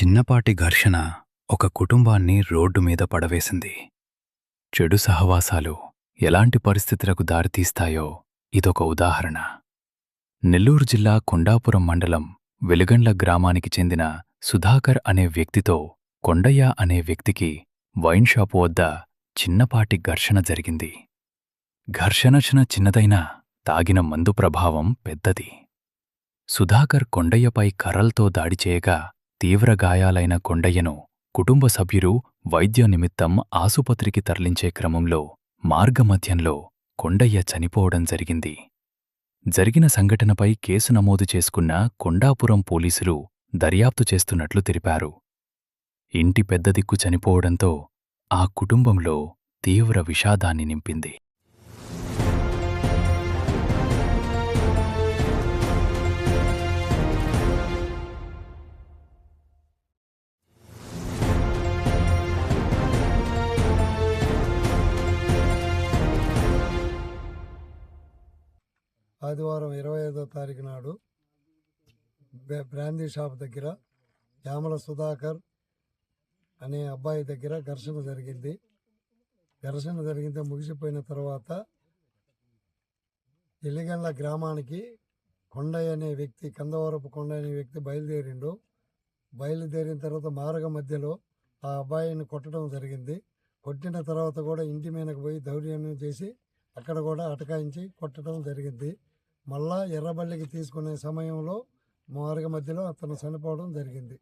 చిన్నపాటి ఘర్షణ ఒక కుటుంబాన్ని రోడ్డు మీద పడవేసింది. చెడు సహవాసాలు ఎలాంటి పరిస్థితులకు దారితీస్తాయో ఇదొక ఉదాహరణ. నెల్లూరు జిల్లా కొండాపురం మండలం వెలుగండ్ల గ్రామానికి చెందిన సుధాకర్ అనే వ్యక్తితో కొండయ్య అనే వ్యక్తికి వైన్ షాపు వద్ద చిన్నపాటి ఘర్షణ జరిగింది. ఘర్షణ చిన్నదైనా తాగిన మందు ప్రభావం పెద్దది. సుధాకర్ కొండయ్యపై కర్రల్తో దాడి చేయగా తీవ్ర గాయాలైన కొండయ్యను కుటుంబ సభ్యులు వైద్య నిమిత్తం ఆసుపత్రికి తరలించే క్రమంలో మార్గమధ్యంలో కొండయ్య చనిపోవడం జరిగింది. జరిగిన సంఘటనపై కేసు నమోదు చేసుకున్న కొండాపురం పోలీసులు దర్యాప్తు చేస్తున్నట్లు తెలిపారు. ఇంటి పెద్ద దిక్కు చనిపోవడంతో ఆ కుటుంబంలో తీవ్ర విషాదాన్ని నింపింది. ఆదివారం 25వ తారీఖు నాడు బ్రాందీ షాప్ దగ్గర యామల సుధాకర్ అనే అబ్బాయి దగ్గర ఘర్షణ జరిగింది. ముగిసిపోయిన తర్వాత ఎలిగండ్ల గ్రామానికి కొండయ్య అనే వ్యక్తి, కందవరపు కొండయ్య అనే వ్యక్తి బయలుదేరిన తర్వాత మార్గ మధ్యలో ఆ అబ్బాయిని కొట్టడం జరిగింది. కొట్టిన తర్వాత కూడా ఇంటి మీదకు పోయి దౌర్జన్యం చేసి అక్కడ కూడా అటకాయించి కొట్టడం జరిగింది. మళ్ళా ఎర్రబల్లికి తీసుకునే సమయంలో మార్గ మధ్యలో అతను చనిపోవడం జరిగింది.